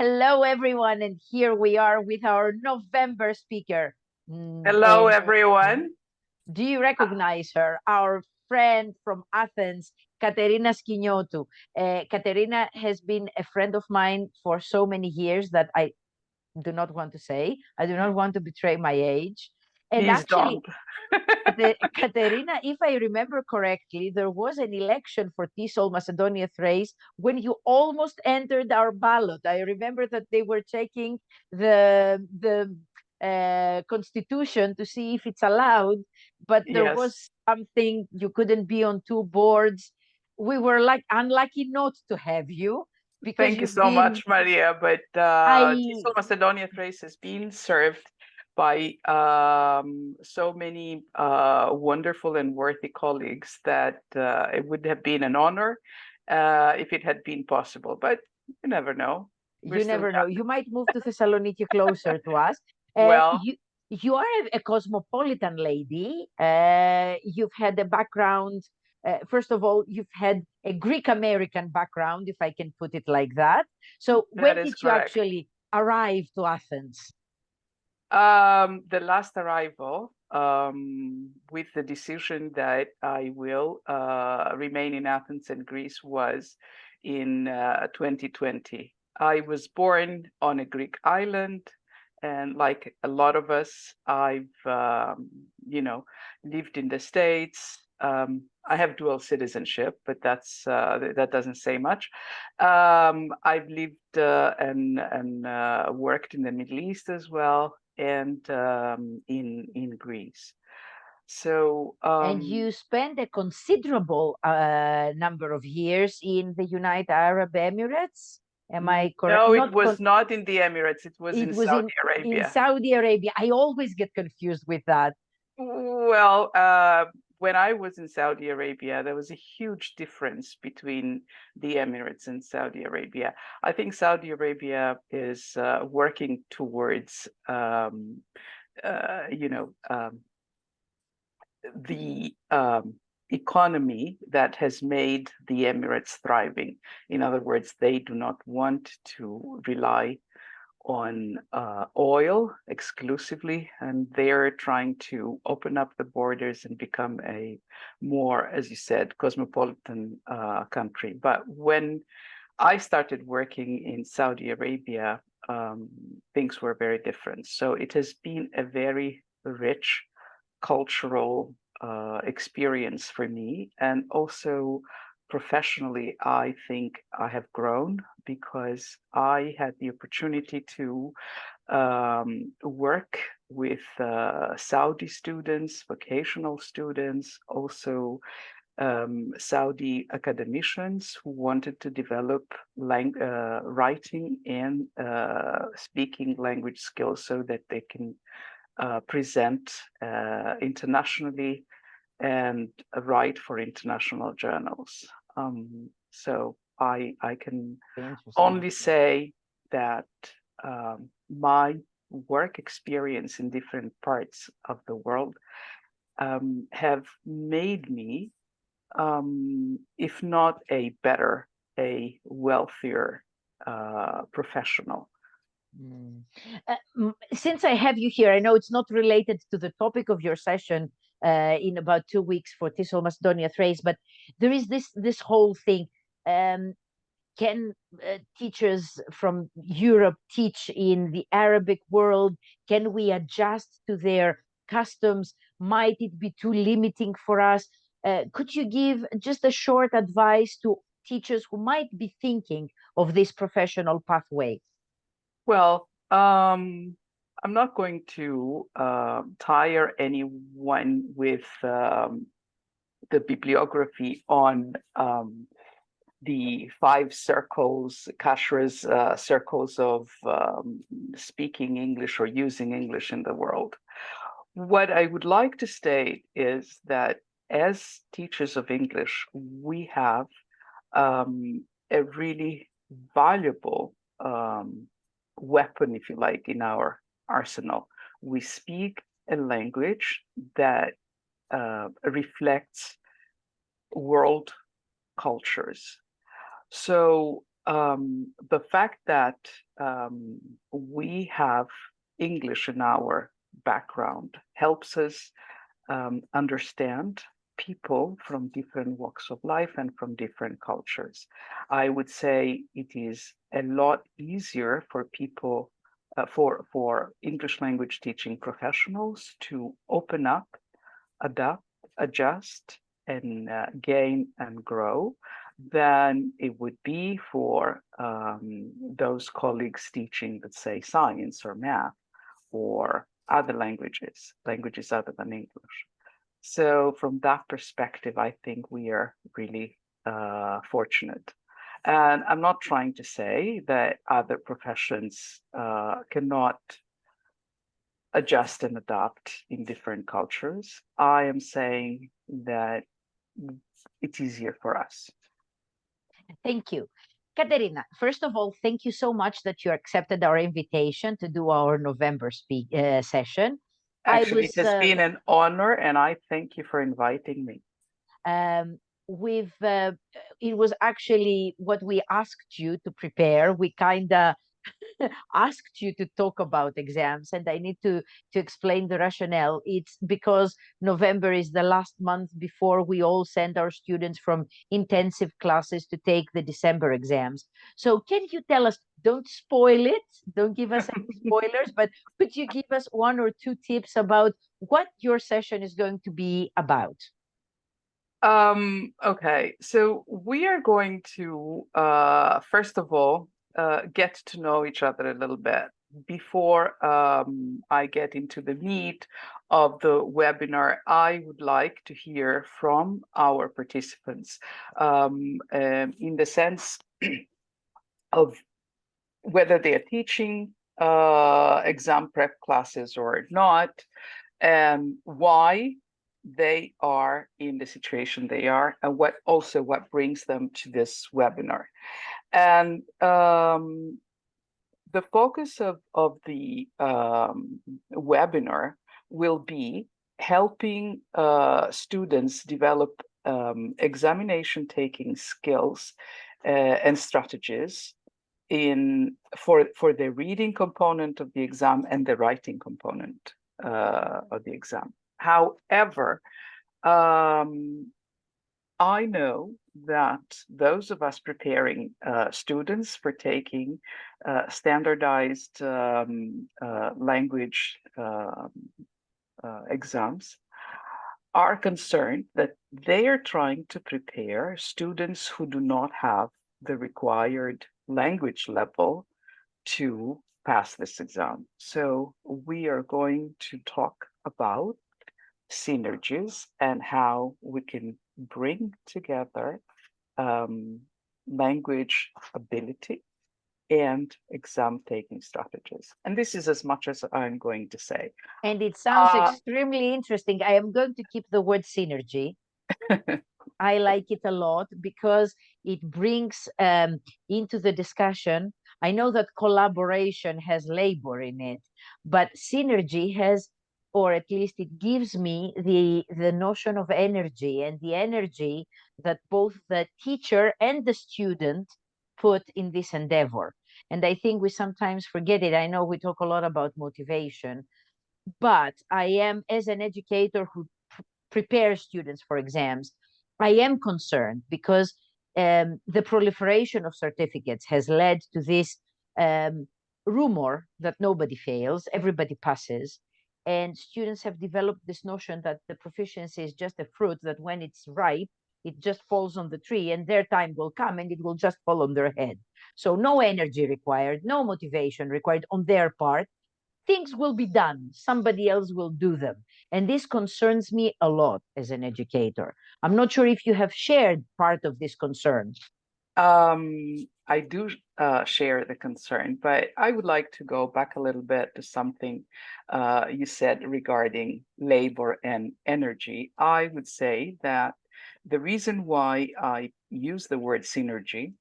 Hello, everyone, and here we are with our November speaker. Hello, everyone. Do you recognize her? Our friend from Athens, Caterina Skiniotou. Caterina has been a friend of mine for so many years that I do not want to say. I do not want to betray my age. And Please actually, don't. Caterina, if I remember correctly, there was an election for TESOL Macedonia Thrace when you almost entered our ballot. I remember that they were checking the constitution to see if it's allowed, but there Yes. was something you couldn't be on two boards. We were like unlucky not to have you because Thank you you've so been. much, Maria. But I Tisol Macedonia Thrace has been served by so many wonderful and worthy colleagues that it would have been an honor if it had been possible. But you never know. We're You still never know. young. You might move to Thessaloniki closer to us. Well, You are a cosmopolitan lady. You've had a background. First of all, you've had a Greek American background, if I can put it like that. So that when is did you correct. actually arrive to Athens? The last arrival, with the decision that I will remain in Athens and Greece, was in 2020. I was born on a Greek island, and like a lot of us, I've lived in the States. I have dual citizenship, but that doesn't say much. I've lived and worked in the Middle East as well, and in Greece. So And you spent a considerable number of years in the United Arab Emirates. Am I correct? no, it was not in the Emirates. It was It in was Saudi in Arabia. Saudi Arabia. I always get confused with that. Well, when I was in Saudi Arabia, there was a huge difference between the Emirates and Saudi Arabia. I think Saudi Arabia is working towards, you know, the economy that has made the Emirates thriving. In other words, they do not want to rely on oil exclusively, and they're trying to open up the borders and become a more, as you said, cosmopolitan country. But when I started working in Saudi Arabia, things were very different. So it has been a very rich cultural experience for me. And also professionally, I think I have grown because I had the opportunity to work with Saudi students, vocational students, also Saudi academicians who wanted to develop writing and speaking language skills so that they can present internationally and write for international journals. So I can Interesting. only say that my work experience in different parts of the world have made me, if not a better, a wealthier professional. Mm. Since I have you here, I know it's not related to the topic of your session in about 2 weeks for TESOL Macedonia Thrace, but there is this whole thing. Um, can teachers from Europe teach in the Arabic world? Can we adjust to their customs? Might it be too limiting for us? Could you give just a short advice to teachers who might be thinking of this professional pathway? Well, I'm not going to tire anyone with the bibliography on the five circles, Kashra's circles of speaking English or using English in the world. What I would like to state is that as teachers of English, we have a really valuable weapon, if you like, in our arsenal. We speak a language that reflects world cultures. So the fact that we have English in our background helps us understand people from different walks of life and from different cultures. I would say it is a lot easier for people, for English language teaching professionals to open up, adapt, adjust, and gain and grow than it would be for those colleagues teaching, let's say, science or math or other languages other than English. So from that perspective, I think we are really fortunate. And I'm not trying to say that other professions cannot adjust and adapt in different cultures. I am saying that it's easier for us. Thank you. Caterina, first of all, thank you so much that you accepted our invitation to do our November session. Actually, it has been an honor, and I thank you for inviting me. It was actually what we asked you to prepare. We kind of asked you to talk about exams, and I need to explain the rationale. It's because November is the last month before we all send our students from intensive classes to take the December exams. So can you tell us, don't spoil it, don't give us any spoilers, but could you give us one or two tips about what your session is going to be about? Okay, so we are going to first of all get to know each other a little bit before I get into the meat of the webinar. I would like to hear from our participants in the sense of whether they are teaching exam prep classes or not, and why they are in the situation they are, and what brings them to this webinar. And the focus of the webinar will be helping students develop examination taking skills and strategies for the reading component of the exam and the writing component of the exam. However, I know that those of us preparing students for taking standardized language exams are concerned that they are trying to prepare students who do not have the required language level to pass this exam. So we are going to talk about synergies and how we can bring together language ability and exam taking strategies. And this is as much as I'm going to say. And it sounds extremely interesting. I am going to keep the word synergy. I like it a lot because it brings into the discussion. I know that collaboration has labor in it, but synergy has, or at least it gives me the notion of energy, and the energy that both the teacher and the student put in this endeavor. And I think we sometimes forget it. I know we talk a lot about motivation, but I am, as an educator who prepares students for exams, I am concerned because the proliferation of certificates has led to this rumor that nobody fails, everybody passes. And students have developed this notion that the proficiency is just a fruit that when it's ripe, it just falls on the tree and their time will come and it will just fall on their head. So no energy required, no motivation required on their part. Things will be done. Somebody else will do them. And this concerns me a lot as an educator. I'm not sure if you have shared part of this concern. I do share the concern, but I would like to go back a little bit to something you said regarding labor and energy. I would say that the reason why I use the word synergy,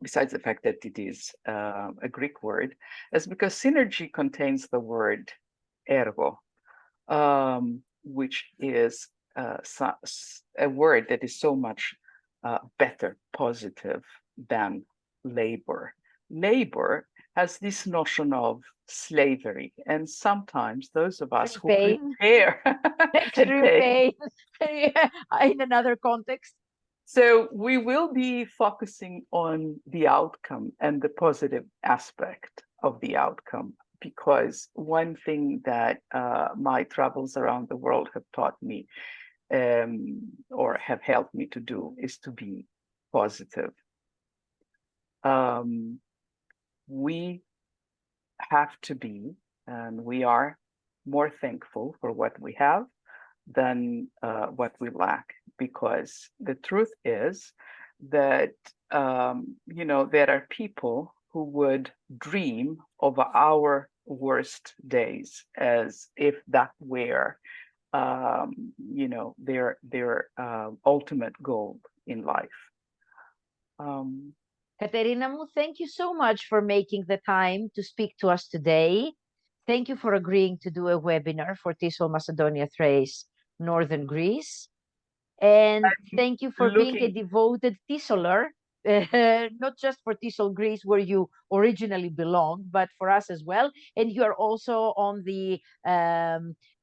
besides the fact that it is a Greek word, is because synergy contains the word ergo, which is a word that is so much better, positive than labor. Labor has this notion of slavery, and sometimes those of us who Pain, prepare extreme pain in another context. So we will be focusing on the outcome and the positive aspect of the outcome, because one thing that my travels around the world have taught me, or have helped me to do, is to be positive. We have to be, and we are more thankful for what we have than what we lack, because the truth is that there are people who would dream of our worst days as if that were their ultimate goal in life. Caterina, thank you so much for making the time to speak to us today. Thank you for agreeing to do a webinar for Tisol Macedonia Thrace, Northern Greece. And thank you for being a devoted Tisoler, not just for Tisol, Greece, where you originally belonged, but for us as well. And you are also on the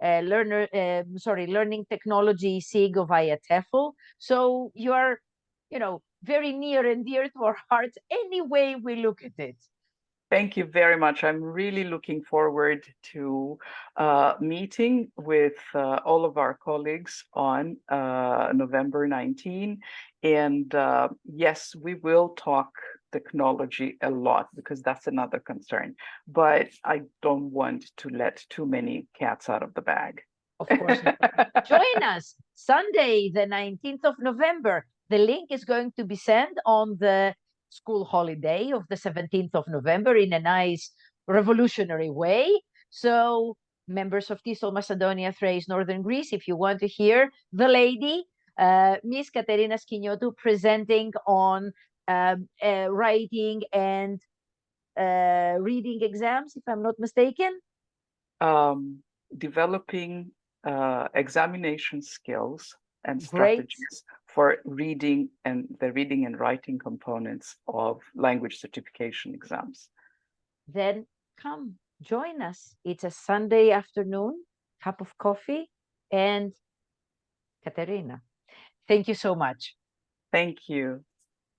learning technology SIG of IATEFL. So you are, very near and dear to our hearts any way we look at it. Thank you very much. I'm really looking forward to meeting with all of our colleagues on November 19. And yes, we will talk technology a lot, because that's another concern. But I don't want to let too many cats out of the bag. Of course not. Join us Sunday, the 19th of November. The link is going to be sent on the school holiday of the 17th of November in a nice revolutionary way. So members of Tisol Macedonia Thrace Northern Greece, if you want to hear the lady, Miss Caterina Skiniotou, presenting on writing and reading exams, if I'm not mistaken. Developing examination skills and strategies for reading and the reading and writing components of language certification exams. Then come join us. It's a Sunday afternoon, cup of coffee, and Caterina. Thank you so much. Thank you.